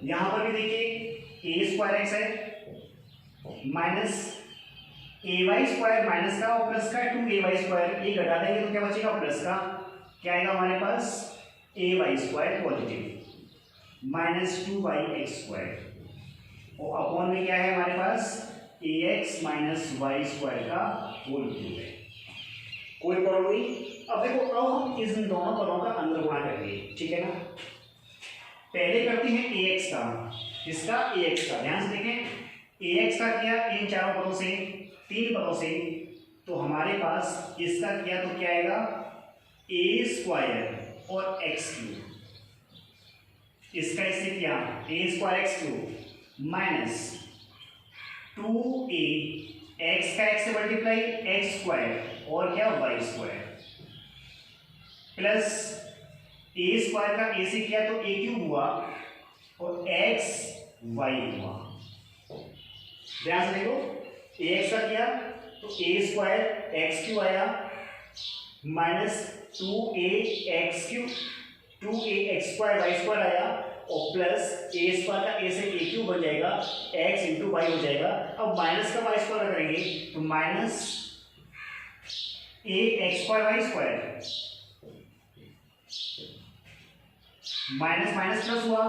यहां पर भी देखिए a स्क्वायर एक्स है, minus a y square minus का और प्लस का 2a वाई स्क्वायर, ये घटा देंगे तो क्या बचेगा, प्लस का, क्या आएगा हमारे पास, a y square positive minus 2y x square, और अपॉन में क्या है हमारे पास, a x minus y square का होल क्यूब है। कोई प्रॉब्लम नहीं। अब देखो, अब हम इन दोनों पदों का अंदर गुणा करेंगे, ठीक है ना। पहले करते हैं ए एक्स का, इसका ए एक्स का, ध्यान से देखें, ए एक्स का किया इन चारों पदों से, 3 पदों से, तो हमारे पास इसका किया तो क्या आएगा, ए स्क्वायर और एक्स क्यूब, इसका इससे क्या, a square x cube minus 2a x का एक्स से मल्टीप्लाई एक्स स्क्वायर और क्या, y square, plus a square का ए से किया तो ए क्यूब हुआ और एक्स वाई हुआ, ध्यान से देखो, ए एक्स का किया तो ए स्क्वायर एक्स क्यू आया minus 2a x cube 2a x square y square आया और प्लस ए स्क्वायर का ए से ए क्यू बन जाएगा एक्स इंटू वाई हो जाएगा। अब माइनस का वाई स्क्वायर करेंगे तो minus a x square y square minus minus plus हुआ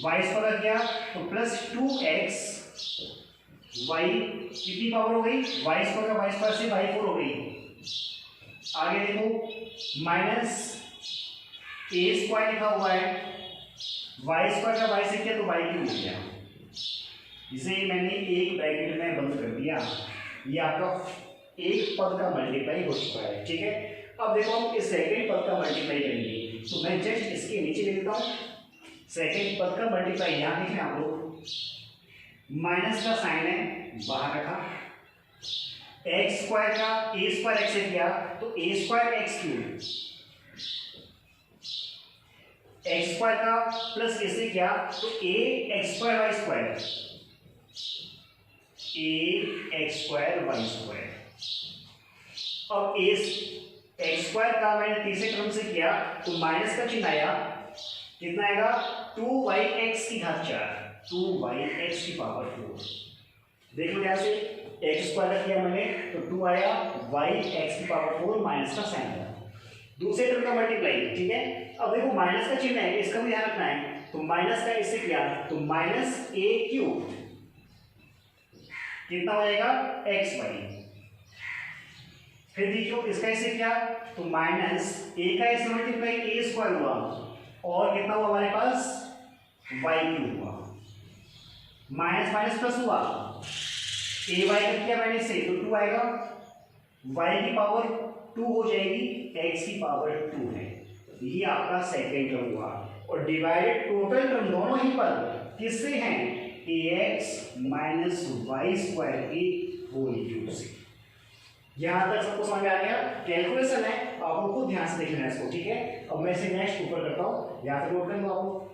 वाई स्क्वायर किया तो प्लस 2x वाई कितनी पावर हो गई वाई स्क्वायर का वाई स्क्वायर से वाई 4 हो गई। आगे देखो माइनस ए स्क्वायर लिखा हुआ है वाई स्क्वायर का वाई से किया तो वाई क्यूब हो गया। इसे मैंने एक ब्रैकेट में बंद कर दिया, ये आपका एक पद का मल्टीप्लाई हो चुका है। ठीक है, अब देखो हम इस सेकेंड पद का मल्टीप्लाई करेंगे तो मैं जस्ट इसके नीचे लिख देता हूँ सेकेंड पद का मल्टीप्लाई। यहाँ देखें आप लोग माइनस का साइन है बाहर रखा, एक्स स्क्वायर का ए स्क्वायर एक्स से किया तो a square x cube x square का प्लस ए से किया तो a x square y square a x square y square. अब ए एक्स स्क्वायर का मैंने तीसरे क्रम से किया तो माइनस का चिन्ह आया, कितना आएगा 2y(x) की घात 4 2y(x) की पावर 4। देख लो जैसे एक्स स्क्वायर का किया मैंने तो 2 आया y(x) की पावर 4 माइनस का साइन आया दूसरे टर्म का मल्टीप्लाई। ठीक है, अब देखो माइनस का चिन्ह है इसका भी ध्यान रखना है तो माइनस का इससे किया तो माइनस a क्यूब कितना हो जाएगा एक्स वाई। फिर देखो इसका इससे क्या तो माइनस a का इससे मल्टीप्लाई a स्क्वायर हुआ और कितना हुआ हमारे पास वाई क्यूब हुआ माइनस माइनस प्लस हुआ ए वाई का किया मैंने से तो 2 आएगा y की पावर 2 हो जाएगी x की पावर 2 है। ये आपका सेकेंड टर्म हुआ और डिवाइडेड टोटल टर्म दोनों ही पद किससे हैं ax माइनस वाई स्क्वायर की होल क्यूब से। यहां तक सबको समझ में आ गया, कैलकुलेशन है आप लोग को ध्यान से देखना है इसको। ठीक है, अब मैं इसे नेक्स्ट ऊपर करता हूं, यहां तक नोट कर लो आप लोग।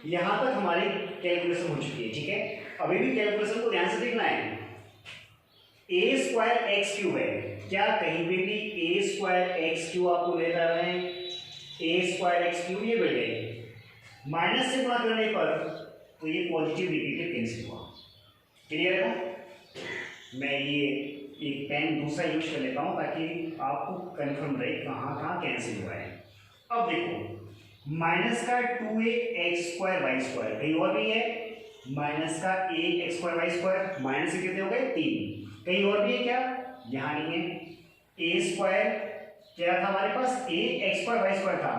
यहां तक हमारी कैलकुलेशन हो चुकी है। ठीक है, अभी भी कैलकुलेशन को ध्यान से देखना है। ए स्क्वायर एक्स क्यूब है, क्या कहीं पे भी ए स्क्वायर एक्स क्यूब आपको ले जा रहे हैं ए स्क्वायर एक्स क्यूब ये बढ़ गए माइनस से गुणा करने पर तो ये पॉजिटिव नेगेटिव कैंसिल हुआ। क्लियर है ना? मैं ये एक पेन दूसरा यूज कर लेता हूं ताकि आपको कंफर्म रहे कहाँ कहाँ कैंसिल हुआ है। अब देखो माइनस का 2a x square y square कहीं और भी है, माइनस का a x square y square minus से कितने हो गए 3, कहीं और भी है क्या? यहाँ नहीं है। a स्क्वायर क्या था हमारे पास a x square y square था,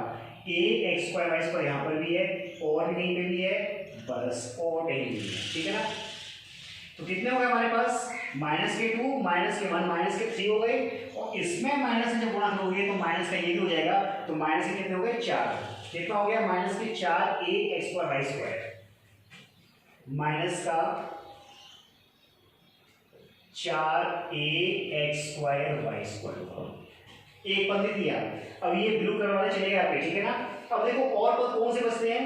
a x square y square यहाँ पर भी है और कहीं पे भी है, बस और कहीं भी है। ठीक है ना? तो कितने हो गए हमारे पास माइनस के 2 माइनस के 1 माइनस के 3 हो गए और इसमें माइनस से जब गुणा करोगे तो माइनस का ये भी हो जाएगा तो माइनस के कितने हो गए 4। कितना हो गया माइनस के 4a x square y square minus का 4a x square y square एक पद दिया। अब ये ब्लू कलर वाला चलेगा यहाँ पे। ठीक है ना? अब देखो और पद कौन से बचते हैं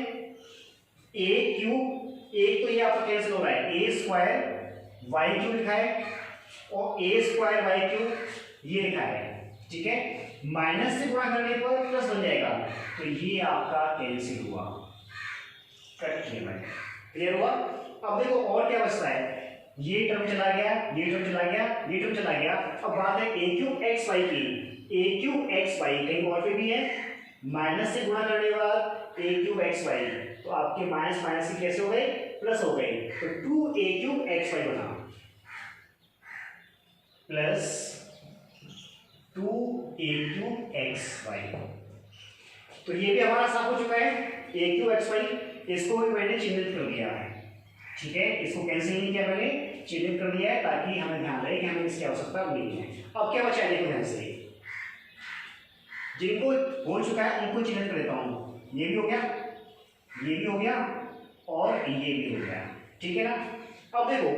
a क्यूब, एक तो ये आपका कैंसिल हो रहा है a स्क्वायर वाई क्यूब लिखा है और ए स्क्वायर वाई क्यूब ये लिखा है। ठीक है, माइनस से गुणा करने पर प्लस बन जाएगा तो ये आपका कैंसिल हुआ, कट किया मैंने। क्लियर हुआ? अब देखो और क्या बचता है, ये टर्म चला गया ये टर्म चला गया ये टर्म चला गया। अब बात है ए क्यूब एक्स वाई की, ए क्यूब एक्स वाई कहीं और पे भी है, माइनस से गुणा करने के बाद ए क्यूब एक्स वाई तो आपके माइनस माइनस से कैसे हो गए प्लस हो गए तो 2a क्यूब एक्स वाई बना plus 2a cube x y. तो ये भी हमारा साफ हो चुका है a क्यूब एक्स वाई, इसको भी मैंने चिन्हित कर दिया है। ठीक है, इसको कैंसिल नहीं किया मैंने, चिन्हित कर दिया है ताकि हमें ध्यान रहे कि हमें इसकी आवश्यकता नहीं है। अब क्या बचा देखो ध्यान से, जिनको हो चुका है उनको चिन्हित कर देता हूं। ये भी हो गया ये भी हो गया और ये भी हो गया। ठीक है ना? अब देखो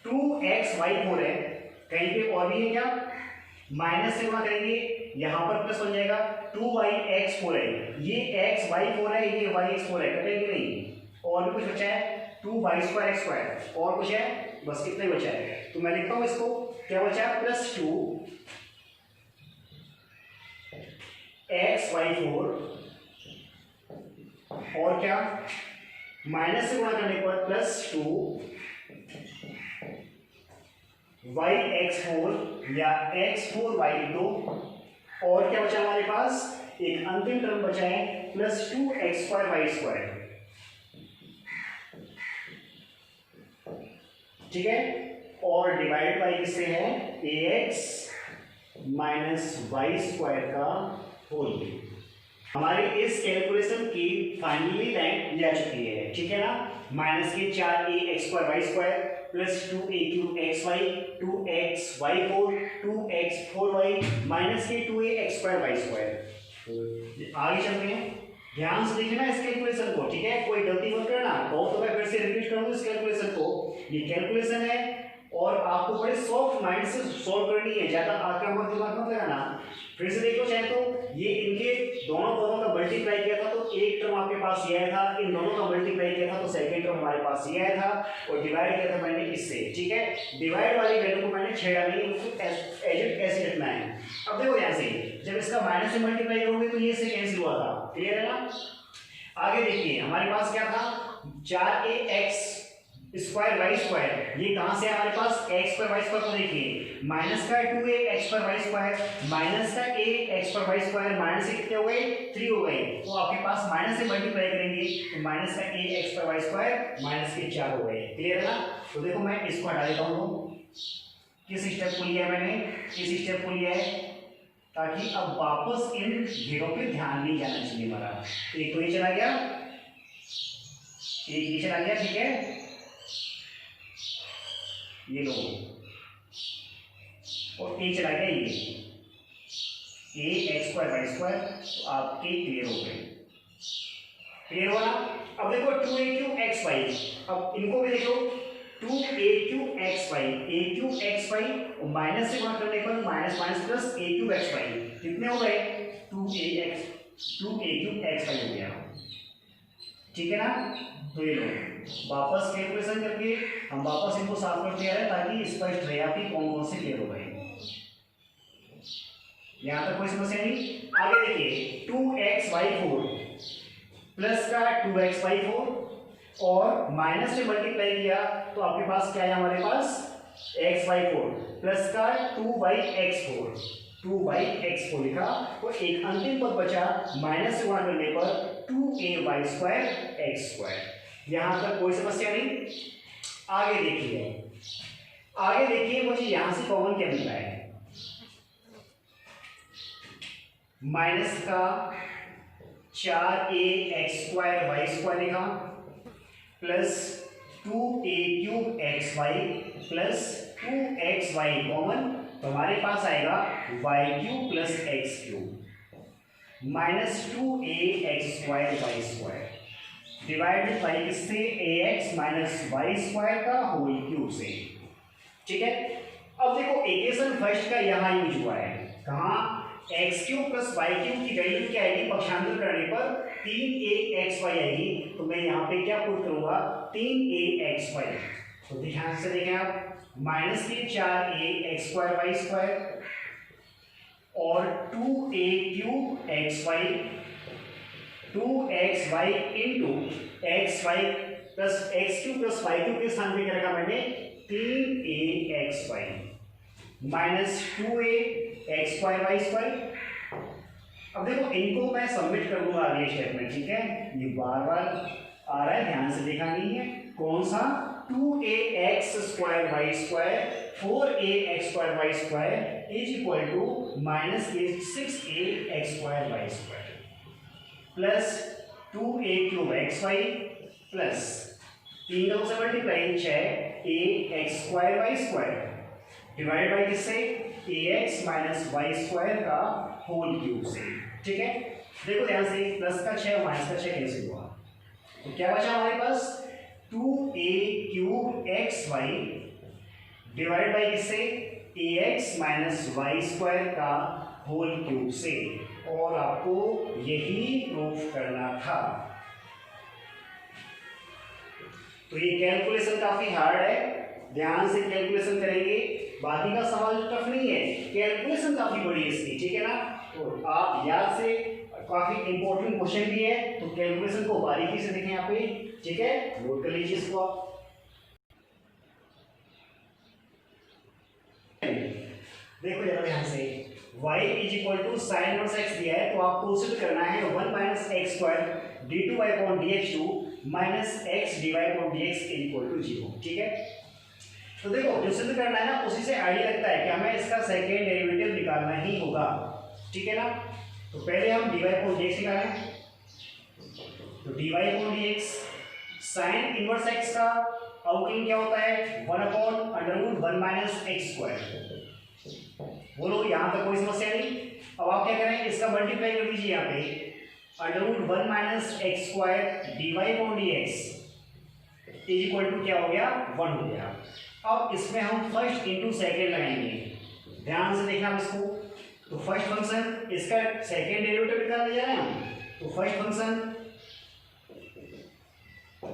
2x y 4 है, कहीं पे और भी है क्या, माइनस से गुणा करेंगे यहां पर प्लस बन जाएगा 2y x 4 है, ये x y 4 है ये y x 4 है, कटेंगे नहीं। और भी कुछ बचा है 2y² x स्क्वायर, और कुछ है बस इतना ही बचा है। तो मैं लिखता हूं इसको, क्या बचा +2 xy4, और क्या माइनस से गुणा करने पर +2 yx4 या x4y2, और क्या बचा हमारे पास, एक अंतिम टर्म बचा है +2 x²y²। ठीक है, और डिवाइड बाई किससे है, ax -y² का होल क्यूब। हमारी इस कैलकुलेशन की फाइनली लाइन ले आ चुकी है, ठीक है ना। -4ax²y² +2a3xy 2xy4 2x4y -2ax²y²। आगे चलते हैं, ध्यान से देखना इस कैलकुलेशन को, ठीक है, कोई गलती मत करना। तो मैं फिर से रिपीट करूंगा इस कैलकुलेशन को। ये कैलकुलेशन है और आपको बड़े सॉफ्ट माइंड से सॉल्व करनी है, ज्यादा आक्रामक दिमाग मत लगाना। फिर से देखो चाहे तो ये इनके दोनों का मल्टीप्लाई किया था तो एक टर्म आपके पास ये आया था, इन दोनों का मल्टीप्लाई किया था तो सेकंड टर्म हमारे पास ये आया था, और डिवाइड किया था मैंने इससे। ठीक है, डिवाइड वाली वैल्यू को मैंने छेड़ा नहीं, उसको ऐसे रखना है। अब देखो यहाँ से जब इसका माइनस से मल्टीप्लाई करोगे तो ये से कैंसिल हुआ था, क्लियर है ना। आगे देखिए हमारे पास क्या था, 4ax² y², ये कहां से है हमारे पास, x²y² को देखिए, माइनस का 2ax²y² माइनस का ax²y² माइनस से कितने हो गए, 3 हो गए। तो आपके पास माइनस से मल्टीप्लाई करेंगे तो माइनस का ax²y² माइनस के 4 हो गए, क्लियर है ना। तो देखो मैं इसको हटा देता हूँ, किस स्टेप को लिया है मैंने, इस स्टेप को लिया है, ताकि अब वापस इन घेरों पे ध्यान नहीं जाना चाहिए हमारा। एक तो ये चला गया, एक ये चला गया, ठीक है, ये लो, और ए चला गया ये ax²y², तो आपके क्लियर हो गए, क्लियर हुआ। अब देखो 2a3xy, अब इनको भी देखो 2a3xy, a3xy और माइनस से गुणा करने पर माइनस माइनस प्लस a3xy कितने हो गए, 2a3xy हो गया, ठीक है ना। तो ये लो वापस कैलकुलेशन करके हम वापस इनको साफ करते आ रहे हैं ताकि स्पष्ट रहे आपकी कौन कौन से क्लियर हो गए। यहां तक कोई समस्या नहीं। आगे देखिए 2xy4 प्लस का 2xy4 और माइनस से मल्टीप्लाई किया तो आपके पास क्या है, हमारे पास xy4 प्लस का 2y(x4 लिखा, और एक अंतिम पद बचा माइनस से गुणा करने पर 2ay² x²। यहां तक कोई समस्या नहीं। आगे देखिए मुझे यहां से कॉमन क्या मिल रहा है, माइनस का 4ax² लिखा plus 2a3xy plus 2xy common, तो हमारे पास आएगा y³ plus x³ minus 2ax² divided by किससे, ax माइनस y² का होल क्यूब से, ठीक है। अब देखो इक्वेशन फर्स्ट का यहां यूज हुआ है, कहां, x³ प्लस y³ की वैल्यू क्या आएगी, पक्षांतर करने पर 3axy आएगी, तो मैं यहां पे क्या पुट करूंगा, 3axy। तो ध्यान से देखें आप, माइनस के 4ax²y² और 2a³ xy into xy plus x³ plus y³ के स्थान पे क्या रखा मैंने, 3axy माइनस 2ax²y²। अब देखो इनको मैं सबमिट कर दूंगा अगले स्टेप में, ठीक है, ये बार बार आ रहा है, ध्यान से देखा नहीं है, कौन सा, 2ax²y² 4ax²y² is equal to minus 6ax²y² plus 2a³ plus 3 से मल्टीप्लाई 6ax²y² डिवाइड बाई किससे, ax माइनस y² का होल क्यूब से, ठीक है। देखो ध्यान से, प्लस का 6 माइनस का 6 कैंसिल हुआ, तो क्या बचा हमारे पास, 2a³ डिवाइड बाई किससे, ax माइनस y² का होल क्यूब से, और आपको यही प्रूफ करना था। तो तो ये कैलकुलेशन काफी हार्ड है, ध्यान से कैलकुलेशन करेंगे, बाकी का सवाल टफ नहीं है, कैलकुलेशन काफी बड़ी है इसकी, ठीक है ना। तो आप याद से, काफी इंपॉर्टेंट क्वेश्चन भी है, तो कैलकुलेशन को बारीकी से देखें यहाँ पे, ठीक है, नोट कर लीजिए इसको आप। देखो जरा ध्यान से, y is equal to sine inverse x दिया है, तो आपको सिद्ध करना है 1 minus x square d2y upon dx2 minus x dy upon dx is equal to 0, ठीक है। तो देखो जो सिद्ध करना है ना, उसी से आइडिया लगता है कि हमें इसका सेकेंड डेरिवेटिव निकालना ही होगा, ठीक है ना। तो पहले हम dy अपॉन dx निकालें, तो dy upon dx sine inverse x का अवकलन क्या होता है, 1 upon under root 1 minus x square. बोलो यहाँ तक कोई समस्या नहीं। अब आप क्या करें, इसका मल्टीप्लाई कर दीजिए यहाँ पे, under root 1 minus x square d y upon d x is equal to क्या हो गया, 1 हो गया। अब इसमें हम फर्स्ट इंटू सेकेंड लगाएंगे, ध्यान से देखना इसको। तो फर्स्ट फंक्शन, इसका सेकेंड डेरिवेटिव निकालने जा रहे हैं हम, तो फर्स्ट फंक्शन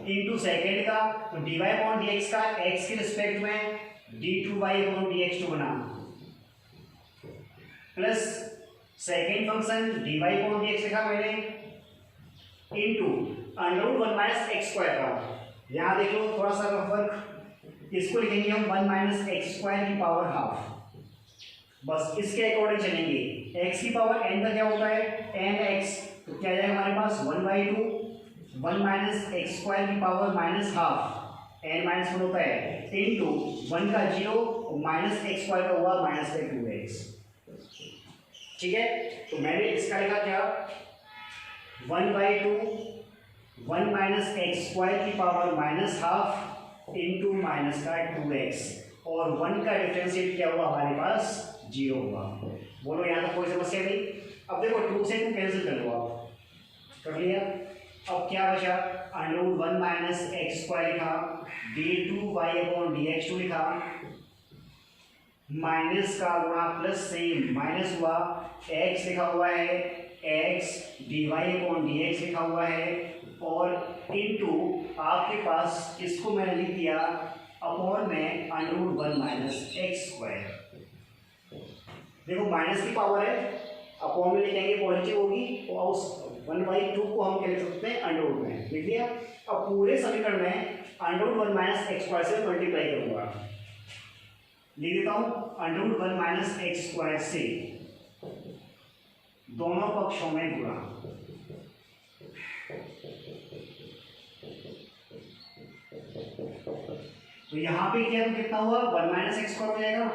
इंटू सेकेंड का, तो d y upon d x का एक्स के रिस्पेक्ट में d2y अपॉन dx2 बना, plus second function dy upon dx लिखा मैंने, into under root 1 minus x square का, यहाँ देख लो थोड़ा सा फर्क, इसको लिखेंगे हम 1 माइनस एक्स स्क्वायर की पावर हाफ, बस इसके अकॉर्डिंग चलेंगे। x की पावर n का क्या होता है, nx, तो क्या जाएगा हमारे पास 1/2 1 माइनस एक्स स्क्वायर की power minus half, n minus 1 होता है, इंटू 1 का 0 माइनस एक्स स्क्वायर का हुआ माइनस का 2x, ठीक है। तो मैंने इसका लिखा क्या, 1/2 1 माइनस एक्स स्क्वायर की power minus half into minus का 2x, और 1 का डिफरेंशिएट क्या हुआ हमारे पास, 0 हुआ। बोलो यहाँ तक कोई समस्या नहीं। अब देखो 2 से 2 कैंसिल कर लो आप, कर लिया। अब क्या बचा, under root 1 minus x square लिखा, d2y अपॉन dx2 लिखा, माइनस का गुणा प्लस से माइनस हुआ, x लिखा हुआ है, x dy अपॉन dx लिखा हुआ है, और इनटू आपके पास इसको मैंने लिख दिया अपॉन में under root 1 minus x square. देखो माइनस की पावर है, अपॉन में लिखेंगे पॉजिटिव होगी, और उस 1/2 को हम क्या लिख सकते हैं, अंडर रूट में लिख दिया। अब पूरे समीकरण में under root 1 minus x square से मल्टीप्लाई करूंगा, लिख देता हूं under root 1 minus x square से दोनों पक्षों में गुणा, तो यहां पे क्या तो कितना हुआ, 1 माइनस एक्स स्क्वायर हो जाएगा,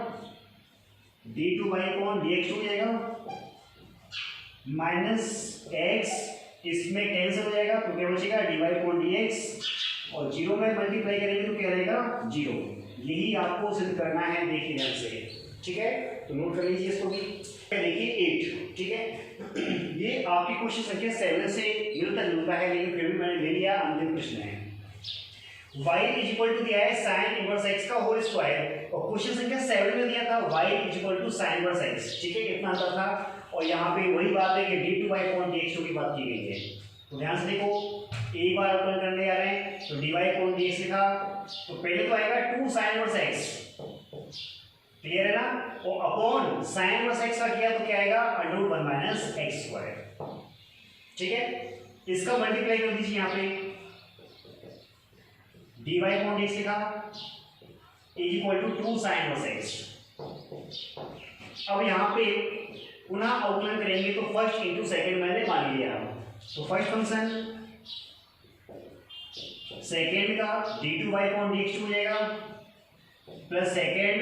d2y अपॉन dx2 हो जाएगा, माइनस एक्स इसमें कैंसिल हो जाएगा, तो क्या बचेगा, dy अपॉन dx, और 0 में मल्टीप्लाई करेंगे तो क्या रहेगा, 0। यही आपको सिद्ध करना है, देखिए ध्यान से, ठीक है। तो नोट कर लीजिए इसको भी, देखिए 8, ठीक है। ये आपकी क्वेश्चन संख्या 7 से मिलता जुलता है, लेकिन फिर भी मैंने ले लिया, अंतिम प्रश्न है। y इज इक्वल टू दिया है साइन इनवर्स x का होल स्क्वायर, और क्वेश्चन संख्या 7 में दिया था y is equal to sine inverse x, ठीक है, कितना आता था। और यहाँ पे वही बात है कि d2y अपॉन dx2 की बात की गई है, तो ध्यान से देखो, एक बार अवकलन करने जा रहे हैं, तो dy अपॉन dx लिखा, तो पहले तो आएगा 2 साइन इनवर्स x, क्लियर है ना, और अपॉन साइन इनवर्स x का किया तो क्या आएगा, under root 1 minus x square, ठीक है। इसका मल्टीप्लाई कर दीजिए यहाँ पे, dy अपॉन dx लिखा is equal to 2 sine inverse x। अब यहाँ पे पुनः अवकलन करेंगे, तो फर्स्ट इंटू सेकेंड मैंने मान लिया, तो फर्स्ट फंक्शन सेकेंड का d2y अपॉन dx2 हो जाएगा, प्लस सेकेंड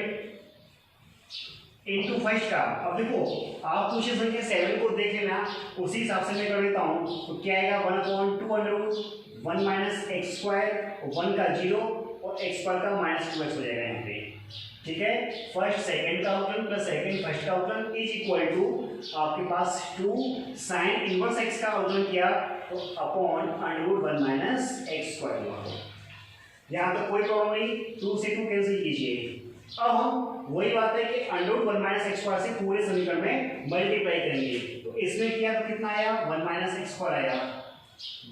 इंटू फर्स्ट का। अब देखो आप क्वेश्चन संख्या 7 को देख लेना, उसी हिसाब से मैं कर देता हूँ, तो क्या आएगा, 1/2 under root 1 minus x square, 1 का 0 और एक्स स्क्वायर का माइनस 2x हो जाएगा यहाँ पे, ठीक है। फर्स्ट सेकंड का अवकलन प्लस सेकंड फर्स्ट का अवकलन इज इक्वल टू आपके पास 2 साइन इनवर्स x का अवकलन किया, तो upon under root 1 minus x square हुआ। यहाँ तो कोई प्रॉब्लम नहीं, 2 से 2 कैंसिल कीजिए। अब हम वही बात है कि under root 1 minus x square से पूरे समीकरण में मल्टीप्लाई करेंगे, तो इसमें किया तो कितना आया, 1 माइनस एक्स स्क्वायर आया,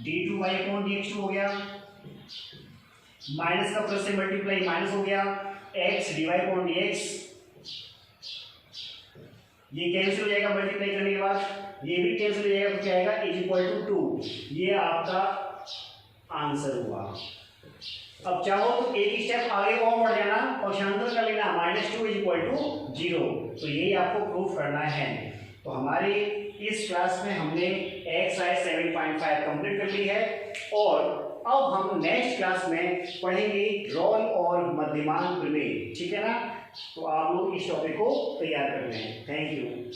d2y अपॉन dx2 हो गया, माइनस का प्लस से मल्टीप्लाई माइनस हो गया, x डिवाइड अपॉन dx, ये कैंसिल हो जाएगा मल्टीप्लाई करने के बाद, ये भी कैंसिल हो जाएगा, तो क्या आएगा इज इक्वल टू 2। ये आपका आंसर हुआ। अब चाहो तो एक स्टेप आगे और बढ़ जाना, पक्षांतर कर लेना, -2 इज इक्वल टू 0। तो यही आपको प्रूफ करना है। तो हमारे इस क्लास में हमने एक्सरसाइज 7.5 कंप्लीट कर ली है, और अब हम नेक्स्ट क्लास में पढ़ेंगे रोल और मध्यमान प्रमेय। ठीक है ना? तो आप लोग इस टॉपिक को तैयार कर लें। Thank you.